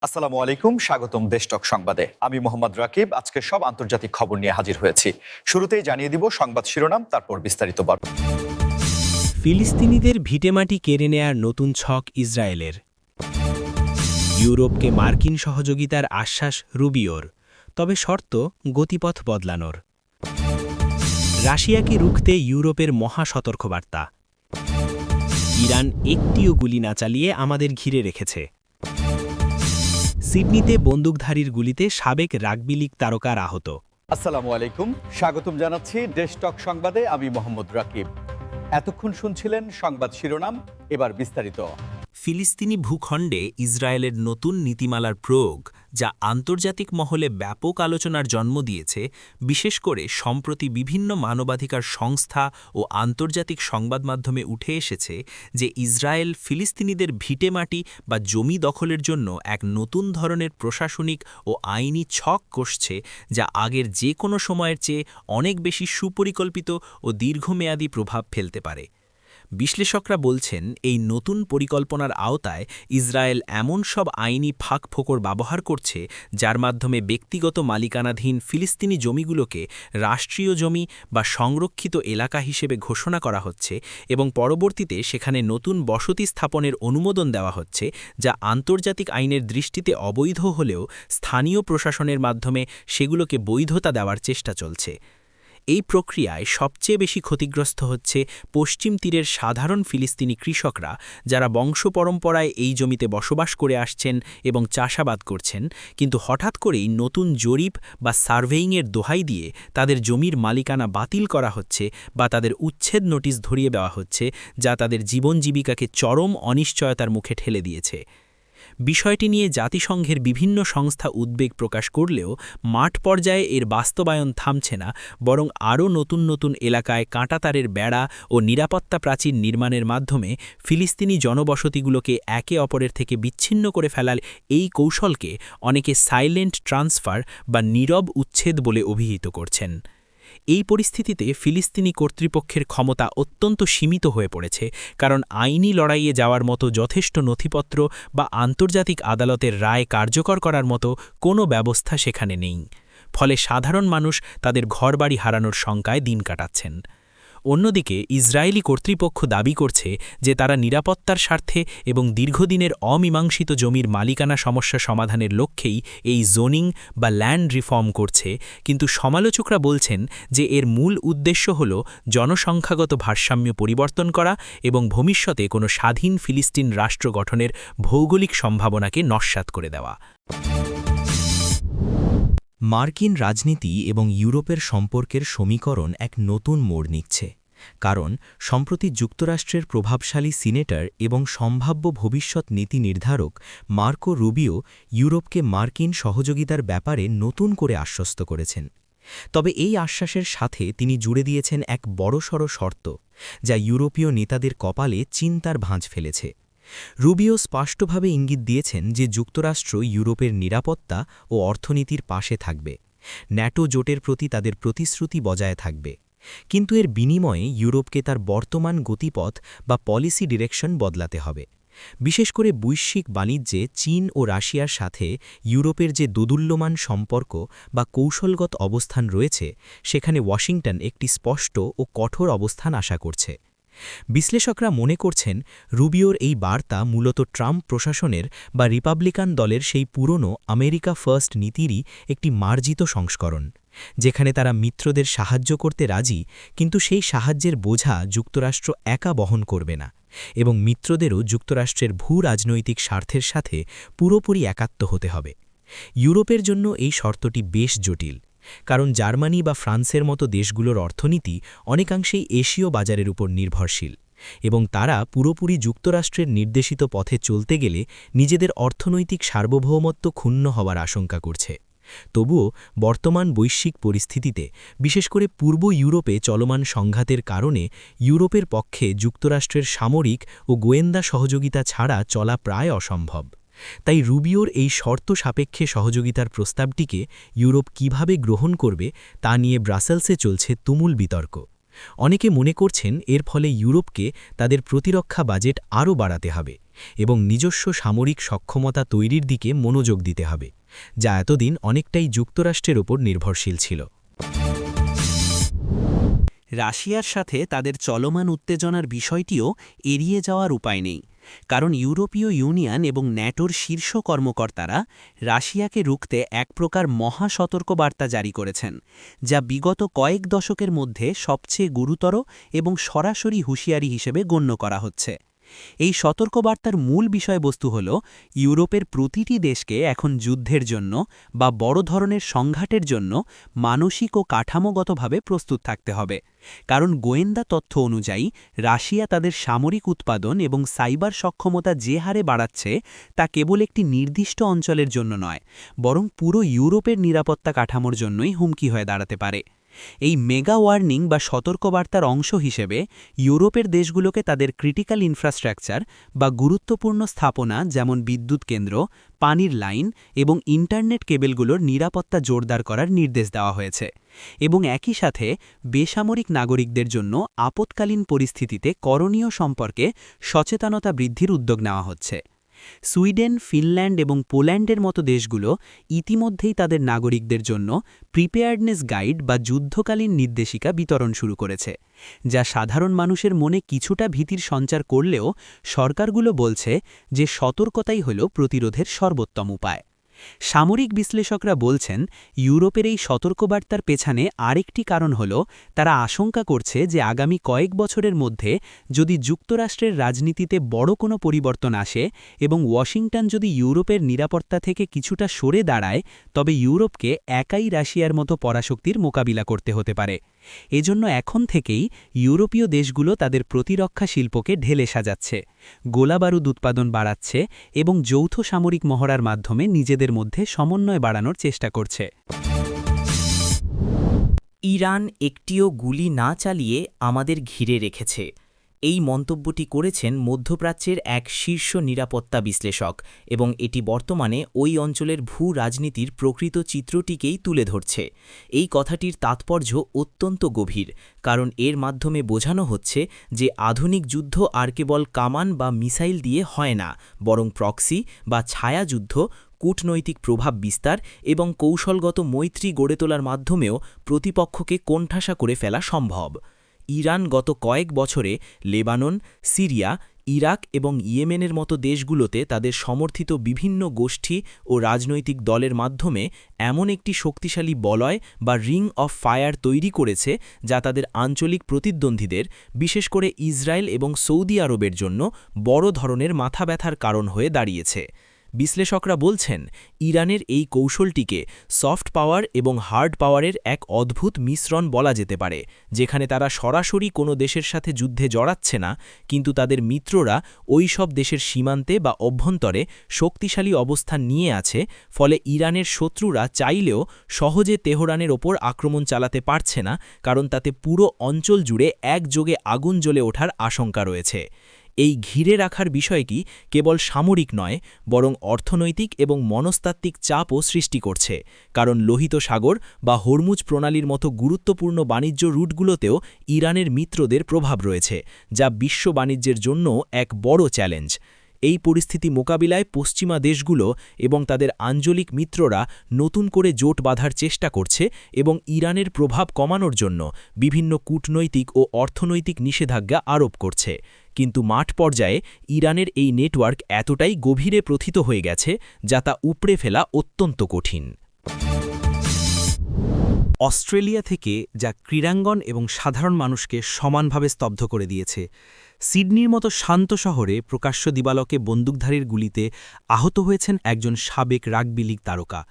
আসসালামু আলাইকুম, স্বাগতম দেশটক সংবাদে। আমি মোহাম্মদ রাকিব। আজকে সব আন্তর্জাতিক খবর নিয়ে হাজির হয়েছি। শুরুতেই জানিয়ে দিব সংবাদ শিরোনাম, তারপর বিস্তারিত বর্ণনা। ফিলিস্তিনিদের ভিটেমাটি কেড়ে নেয়ার নতুন ছক ইসরায়েলের। ইউরোপকে মার্কিন সহযোগিতার আশ্বাস রুবিওর, তবে শর্ত গতিপথ বদলানোর। রাশিয়াকে রুখতে ইউরোপের মহা সতর্কবার্তা। ইরান একটিও গুলি না চালিয়ে আমাদের ঘিরে রেখেছে। সিডনিতে বন্দুকধারীর গুলিতে সাবেক রাগবি লীগ তারকার আহত। আসসালামু আলাইকুম, স্বাগতম জানাচ্ছি দেশটক সংবাদে। আমি মোহাম্মদ রাকিব। এতক্ষণ শুনছিলেন সংবাদ শিরোনাম, এবার বিস্তারিত। ফিলিস্তিনি ভূখণ্ডে ইসরায়েলের নতুন নীতিমালার প্রয়োগ, যা আন্তর্জাতিক মহলে ব্যাপক আলোচনার জন্ম দিয়েছে, বিশেষ করে সম্প্রতি বিভিন্ন মানবাধিকার সংস্থা ও আন্তর্জাতিক সংবাদ মাধ্যমে উঠে এসেছে যে ইসরায়েল ফিলিস্তিনিদের ভিটেমাটি বা জমি দখলের জন্য এক নতুন ধরনের প্রশাসনিক ও আইনি ছক কষছে, যা আগের যে কোনো সময়ের চেয়ে অনেক বেশি সুপরিকল্পিত ও দীর্ঘমেয়াদী প্রভাব ফেলতে পারে। বিশ্লেষকরা বলছেন, এই নতুন পরিকল্পনার আওতায় ইসরায়েল এমন সব আইনি ফাঁকফোকর ব্যবহার করছে যার মাধ্যমে ব্যক্তিগত মালিকানাধীন ফিলিস্তিনি জমিগুলোকে রাষ্ট্রীয় জমি বা সংরক্ষিত এলাকা হিসেবে ঘোষণা করা হচ্ছে এবং পরবর্তীতে সেখানে নতুন বসতি স্থাপনের অনুমোদন দেওয়া হচ্ছে, যা আন্তর্জাতিক আইনের দৃষ্টিতে অবৈধ হলেও স্থানীয় প্রশাসনের মাধ্যমে সেগুলোকে বৈধতা দেওয়ার চেষ্টা চলছে। এই প্রক্রিয়ায় সবচেয়ে বেশি ক্ষতিগ্রস্ত হচ্ছে পশ্চিম তীরের সাধারণ ফিলিস্তিনি কৃষকরা, যারা বংশপরম্পরায় এই জমিতে বসবাস করে আসছেন এবং চাষাবাদ করছেন, কিন্তু হঠাৎ করেই নতুন জরিপ বা সার্ভেইংয়ের দোহাই দিয়ে তাদের জমির মালিকানা বাতিল করা হচ্ছে বা তাদের উচ্ছেদ নোটিশ ধরিয়ে দেওয়া হচ্ছে, যা তাদের জীবন জীবিকাকে চরম অনিশ্চয়তার মুখে ঠেলে দিয়েছে। বিষয়টি নিয়ে জাতিসংঘের বিভিন্ন সংস্থা উদ্বেগ প্রকাশ করলেও মাঠ পর্যায়ে এর বাস্তবায়ন থামছে না, বরং আরও নতুন নতুন এলাকায় কাঁটাতারের বেড়া ও নিরাপত্তা প্রাচীর নির্মাণের মাধ্যমে ফিলিস্তিনি জনবসতিগুলোকে একে অপরের থেকে বিচ্ছিন্ন করে ফেলার এই কৌশলকে অনেকে সাইলেন্ট ট্রান্সফার বা নীরব উচ্ছেদ বলে অভিহিত করছেন। এই পরিস্থিতিতে ফিলিস্তিনি কর্তৃপক্ষের ক্ষমতা অত্যন্ত সীমিত হয়ে পড়েছে, কারণ আইনি লড়াইয়ে যাওয়ার মতো যথেষ্ট নথিপত্র বা আন্তর্জাতিক আদালতের রায় কার্যকর করার মতো কোনো ব্যবস্থা সেখানে নেই। ফলে সাধারণ মানুষ তাদের ঘরবাড়ি হারানোর শঙ্কায় দিন কাটাচ্ছেন। অন্যদিকে ইসরায়েলি কর্তৃপক্ষ দাবি করছে যে তারা নিরাপত্তার স্বার্থে এবং দীর্ঘদিনের অমীমাংসিত জমির মালিকানা সমস্যা সমাধানের লক্ষ্যেই এই জোনিং বা ল্যান্ড রিফর্ম করছে, কিন্তু সমালোচকরা বলছেন যে এর মূল উদ্দেশ্য হল জনসংখ্যাগত ভারসাম্য পরিবর্তন করা এবং ভবিষ্যতে কোনো স্বাধীন ফিলিস্তিন রাষ্ট্র গঠনের ভৌগোলিক সম্ভাবনাকে নস্যাৎ করে দেওয়া। মার্কিন রাজনীতি এবং ইউরোপের সম্পর্কের সমীকরণ এক নতুন মোড় নিচ্ছে, কারণ সম্প্রতি যুক্তরাষ্ট্রের প্রভাবশালী সিনেটর এবং সম্ভাব্য ভবিষ্যৎ নীতি নির্ধারক মার্কো রুবিও ইউরোপকে মার্কিন সহযোগিতার ব্যাপারে নতুন করে আশ্বস্ত করেছেন। তবে এই আশ্বাসের সাথে তিনি জুড়ে দিয়েছেন এক বড়সড় শর্ত, যা ইউরোপীয় নেতাদের কপালে চিন্তার ভাঁজ ফেলেছে। রুবিও স্পষ্টভাবে ইঙ্গিত দিয়েছেন যে যুক্তরাষ্ট্র ইউরোপের নিরাপত্তা ও অর্থনীতির পাশে থাকবে, ন্যাটো জোটের প্রতি তাদের প্রতিশ্রুতি বজায় থাকবে, কিন্তু এর বিনিময়ে ইউরোপকে তার বর্তমান গতিপথ বা পলিসি ডিরেকশন বদলাতে হবে। বিশেষ করে বৈশ্বিক বাণিজ্যে চীন ও রাশিয়ার সাথে ইউরোপের যে দোদুল্যমান সম্পর্ক বা কৌশলগত অবস্থান রয়েছে, সেখানে ওয়াশিংটন একটি স্পষ্ট ও কঠোর অবস্থান আশা করছে। বিশ্লেষকরা মনে করছেন, রুবিওর এই বার্তা মূলত ট্রাম্প প্রশাসনের বা রিপাবলিকান দলের সেই পুরনো আমেরিকা ফার্স্ট নীতিরই একটি মার্জিত সংস্করণ, যেখানে তারা মিত্রদের সাহায্য করতে রাজি, কিন্তু সেই সাহায্যের বোঝা যুক্তরাষ্ট্র একা বহন করবে না এবং মিত্রদেরও যুক্তরাষ্ট্রের ভূ-রাজনৈতিক স্বার্থের সাথে পুরোপুরি একাত্ম হতে হবে। ইউরোপের জন্য এই শর্তটি বেশ জটিল, কারণ জার্মানি বা ফ্রান্সের মতো দেশগুলোর অর্থনীতি অনেকাংশেই এশীয় বাজারের উপর নির্ভরশীল এবং তারা পুরোপুরি যুক্তরাষ্ট্রের নির্দেশিত পথে চলতে গেলে নিজেদের অর্থনৈতিক সার্বভৌমত্ব ক্ষুণ্ণ হওয়ার আশঙ্কা করছে। তবুও বর্তমান বৈশ্বিক পরিস্থিতিতে, বিশেষ করে পূর্ব ইউরোপে চলমান সংঘাতের কারণে ইউরোপের পক্ষে যুক্তরাষ্ট্রের সামরিক ও গোয়েন্দা সহযোগিতা ছাড়া চলা প্রায় অসম্ভব। তাই রুবিওর এই শর্ত সাপেক্ষে সহযোগিতার প্রস্তাবটিকে ইউরোপ কিভাবে গ্রহণ করবে তা নিয়ে ব্রাসেলসে চলছে তুমুল বিতর্ক। অনেকে মনে করছেন এর ফলে ইউরোপকে তাদের প্রতিরক্ষা বাজেট আরও বাড়াতে হবে এবং নিজস্ব সামরিক সক্ষমতা তৈরির দিকে মনোযোগ দিতে হবে, যা এতদিন অনেকটাই যুক্তরাষ্ট্রের ওপর নির্ভরশীল ছিল। রাশিয়ার সাথে তাদের চলমান উত্তেজনার বিষয়টিও এড়িয়ে যাওয়ার উপায় নেই, কারণ ইউরোপীয় ইউনিয়ন এবং ন্যাটোর শীর্ষ কর্মকর্তারা রাশিয়াকে রুখতে এক প্রকার মহা সতর্কবার্তা জারি করেছেন, যা বিগত কয়েক দশকের মধ্যে সবচেয়ে গুরুতর এবং সরাসরি হুঁশিয়ারি হিসেবে গণ্য করা হচ্ছে। এই সতর্কবার্তার মূল বিষয়বস্তু হল ইউরোপের প্রতিটি দেশকে এখন যুদ্ধের জন্য বা বড় ধরনের সংঘাতের জন্য মানসিক ও কাঠামোগতভাবে প্রস্তুত থাকতে হবে, কারণ গোয়েন্দা তথ্য অনুযায়ী রাশিয়া তাদের সামরিক উৎপাদন এবং সাইবার সক্ষমতা যে হারে বাড়াচ্ছে তা কেবল একটি নির্দিষ্ট অঞ্চলের জন্য নয়, বরং পুরো ইউরোপের নিরাপত্তা কাঠামোর জন্যই হুমকি হয়ে দাঁড়াতে পারে। এই মেগা ওয়ার্নিং বা সতর্কবার্তার অংশ হিসেবে ইউরোপের দেশগুলোকে তাদের ক্রিটিক্যাল ইনফ্রাস্ট্রাকচার বা গুরুত্বপূর্ণ স্থাপনা যেমন বিদ্যুৎ কেন্দ্র, পানির লাইন এবং ইন্টারনেট কেবেলগুলোর নিরাপত্তা জোরদার করার নির্দেশ দেওয়া হয়েছে এবং একই সাথে বেসামরিক নাগরিকদের জন্য আপৎকালীন পরিস্থিতিতে করণীয় সম্পর্কে সচেতনতা বৃদ্ধির উদ্যোগ নেওয়া হচ্ছে। সুইডেন, ফিনল্যান্ড এবং পোল্যান্ডের মতো দেশগুলো ইতিমধ্যেই তাদের নাগরিকদের জন্য প্রিপেয়ার্ডনেস গাইড বা যুদ্ধকালীন নির্দেশিকা বিতরণ শুরু করেছে, যা সাধারণ মানুষের মনে কিছুটা ভীতির সঞ্চার করলেও সরকারগুলো বলছে যে সতর্কতাই হল প্রতিরোধের সর্বোত্তম উপায়। সামরিক বিশ্লেষকরা বলছেন ইউরোপের এই সতর্কবার্তার পেছনে আরেকটি কারণ হল তারা আশঙ্কা করছে যে আগামী কয়েক বছরের মধ্যে যদি যুক্তরাষ্ট্রের রাজনীতিতে বড় কোনো পরিবর্তন আসে এবং ওয়াশিংটন যদি ইউরোপের নিরাপত্তা থেকে কিছুটা সরে দাঁড়ায়, তবে ইউরোপকে একাই রাশিয়ার মতো পরাশক্তির মোকাবিলা করতে হতে পারে। এজন্য এখন থেকেই ইউরোপীয় দেশগুলো তাদের প্রতিরক্ষা শিল্পকে ঢেলে সাজাচ্ছে, গোলাবারুদ উৎপাদন বাড়াচ্ছে এবং যৌথ সামরিক মহড়ার মাধ্যমে নিজেদের মধ্যে সমন্বয় বাড়ানোর চেষ্টা করছে। ইরান একটিও গুলি না চালিয়ে আমাদের ঘিরে রেখেছে, এই মন্তব্যটি করেছেন মধ্যপ্রাচ্যের এক শীর্ষ নিরাপত্তা বিশ্লেষক এবং এটি বর্তমানে ওই অঞ্চলের ভূ রাজনীতির প্রকৃত চিত্রটিকেই তুলে ধরছে। এই কথাটির তাৎপর্য অত্যন্ত গভীর, কারণ এর মাধ্যমে বোঝানো হচ্ছে যে আধুনিক যুদ্ধ আর কেবল কামান বা মিসাইল দিয়ে হয় না, বরং প্রক্সি বা ছায়াযুদ্ধ, কূটনৈতিক প্রভাব বিস্তার এবং কৌশলগত মৈত্রী গড়ে তোলার মাধ্যমেও প্রতিপক্ষকে কোণঠাসা করে ফেলা সম্ভব। ইরান গত কয়েক বছরে লেবানন, সিরিয়া, ইরাক এবং ইয়েমেনের মতো দেশগুলোতে তাদের সমর্থিত বিভিন্ন গোষ্ঠী ও রাজনৈতিক দলের মাধ্যমে এমন একটি শক্তিশালী বলয় বা রিং অফ ফায়ার তৈরি করেছে যা তাদের আঞ্চলিক প্রতিদ্বন্দ্বীদের, বিশেষ করে ইসরায়েল এবং সৌদি আরবের জন্য বড় ধরনের মাথা ব্যথার কারণ হয়ে দাঁড়িয়েছে। বিশ্লেষকরা বলছেন ইরানের এই কৌশলটিকে সফট পাওয়ার এবং হার্ড পাওয়ারের এক অদ্ভুত মিশ্রণ বলা যেতে পারে, যেখানে তারা সরাসরি কোনো দেশের সাথে যুদ্ধে জড়াচ্ছে না, কিন্তু তাদের মিত্ররা ওই সব দেশের সীমান্তে বা অভ্যন্তরে শক্তিশালী অবস্থান নিয়ে আছে, ফলে ইরানের শত্রুরা চাইলেও সহজে তেহরানের ওপর আক্রমণ চালাতে পারছে না, কারণ তাতে পুরো অঞ্চল জুড়ে একযোগে আগুন জ্বলে ওঠার আশঙ্কা রয়েছে। এই ঘিরে রাখার বিষয়টি কেবল সামরিক নয়, বরং অর্থনৈতিক এবং মনস্তাত্ত্বিক চাপও সৃষ্টি করছে, কারণ লোহিত সাগর বা হরমুজ প্রণালীর মতো গুরুত্বপূর্ণ বাণিজ্য রুটগুলোতেও ইরানের মিত্রদের প্রভাব রয়েছে, যা বিশ্ব বাণিজ্যের জন্য এক বড় চ্যালেঞ্জ। এই পরিস্থিতি মোকাবিলায় পশ্চিমা দেশগুলো এবং তাদের আঞ্চলিক মিত্ররা নতুন করে জোট বাঁধার চেষ্টা করছে এবং ইরানের প্রভাব কমানোর জন্য বিভিন্ন কূটনৈতিক ও অর্থনৈতিক নিষেধাজ্ঞা আরোপ করছে। কিন্তু মাঠ পর্যায়ে ইরানের এই নেটওয়ার্ক এতটাই গভীরে প্রথিত হয়ে গেছে যা তা উপড়ে ফেলা অত্যন্ত কঠিন। অস্ট্রেলিয়া থেকে যা ক্রীড়াঙ্গন এবং সাধারণ মানুষকে সমানভাবে স্তব্ধ করে দিয়েছে, সিডনির মতো শান্ত শহরে প্রকাশ্য দিবালোকে বন্দুকধারীর গুলিতে আহত হয়েছেন একজন সাবেক রাগবি লীগ তারকা,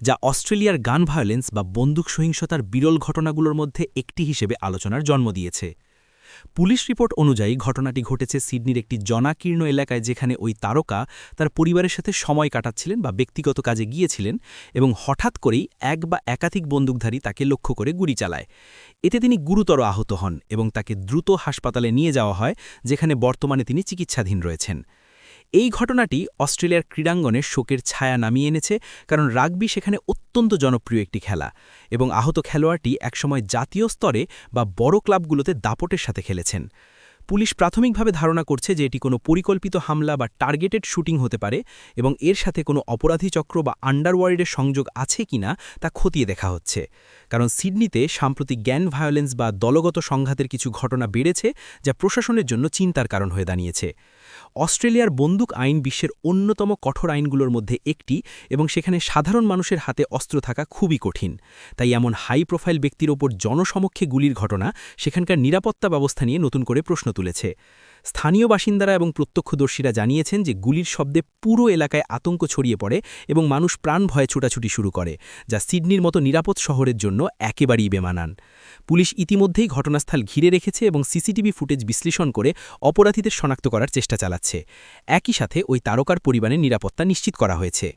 যা অস্ট্রেলিয়ার গান ভায়োলেন্স বা বন্দুক সহিংসতার বিরল ঘটনাগুলোর মধ্যে একটি হিসেবে আলোচনার জন্ম দিয়েছে। পুলিশ রিপোর্ট অনুযায়ী ঘটনাটি ঘটেছে সিডনির একটি জনাকীর্ণ এলাকায়, যেখানে ওই তারকা তার পরিবারের সাথে সময় কাটাচ্ছিলেন বা ব্যক্তিগত কাজে গিয়েছিলেন এবং হঠাৎ করেই এক বা একাধিক বন্দুকধারী তাকে লক্ষ্য করে গুলি চালায়। এতে তিনি গুরুতর আহত হন এবং তাকে দ্রুত হাসপাতালে নিয়ে যাওয়া হয়, যেখানে বর্তমানে তিনি চিকিৎসাধীন রয়েছেন। এই ঘটনাটি অস্ট্রেলিয়ার ক্রীড়াঙ্গনে শোকের ছায়া নামিয়ে এনেছে, কারণ রাগবি সেখানে অত্যন্ত জনপ্রিয় একটি খেলা এবং আহত খেলোয়াড়টি একসময় জাতীয় স্তরে বা বড় ক্লাবগুলোতে দাপটের সাথে খেলেছেন। পুলিশ প্রাথমিকভাবে ধারণা করছে যে এটি কোনো পরিকল্পিত হামলা বা টার্গেটেড শুটিং হতে পারে এবং এর সাথে কোনো অপরাধী চক্র বা আন্ডারওয়ার্ল্ডের সংযোগ আছে কিনা তা খতিয়ে দেখা হচ্ছে, কারণ সিডনিতে সাম্প্রতিক গ্যাং ভায়োলেন্স বা দলগত সংঘাতের কিছু ঘটনা বেড়েছে, যা প্রশাসনের জন্য চিন্তার কারণ হয়ে দাঁড়িয়েছে। অস্ট্রেলিয়ার বন্দুক আইন বিশ্বের অন্যতম কঠোর আইনগুলোর মধ্যে একটি এবং সেখানে সাধারণ মানুষের হাতে অস্ত্র থাকা খুবই কঠিন। তাই এমন হাই প্রোফাইল ব্যক্তির ওপর জনসমক্ষে গুলির ঘটনা সেখানকার নিরাপত্তা ব্যবস্থা নিয়ে নতুন করে প্রশ্ন তুলেছে। স্থানীয় বাসিন্দারা এবং প্রত্যক্ষদর্শীরা জানিয়েছেন যে গুলির শব্দে পুরো এলাকায় আতঙ্ক ছড়িয়ে পড়ে এবং মানুষ প্রাণ ভয়ে ছোটাছুটি শুরু করে, যা সিডনির মতো নিরাপদ শহরের জন্য একেবারেই বেমানান। পুলিশ ইতিমধ্যেই ঘটনাস্থল ঘিরে রেখেছে এবং সিসিটিভি ফুটেজ বিশ্লেষণ করে অপরাধীদের শনাক্ত করার চেষ্টা চালাচ্ছে। একই সাথে ওই তারকার পরিবারের নিরাপত্তা নিশ্চিত করা হয়েছে।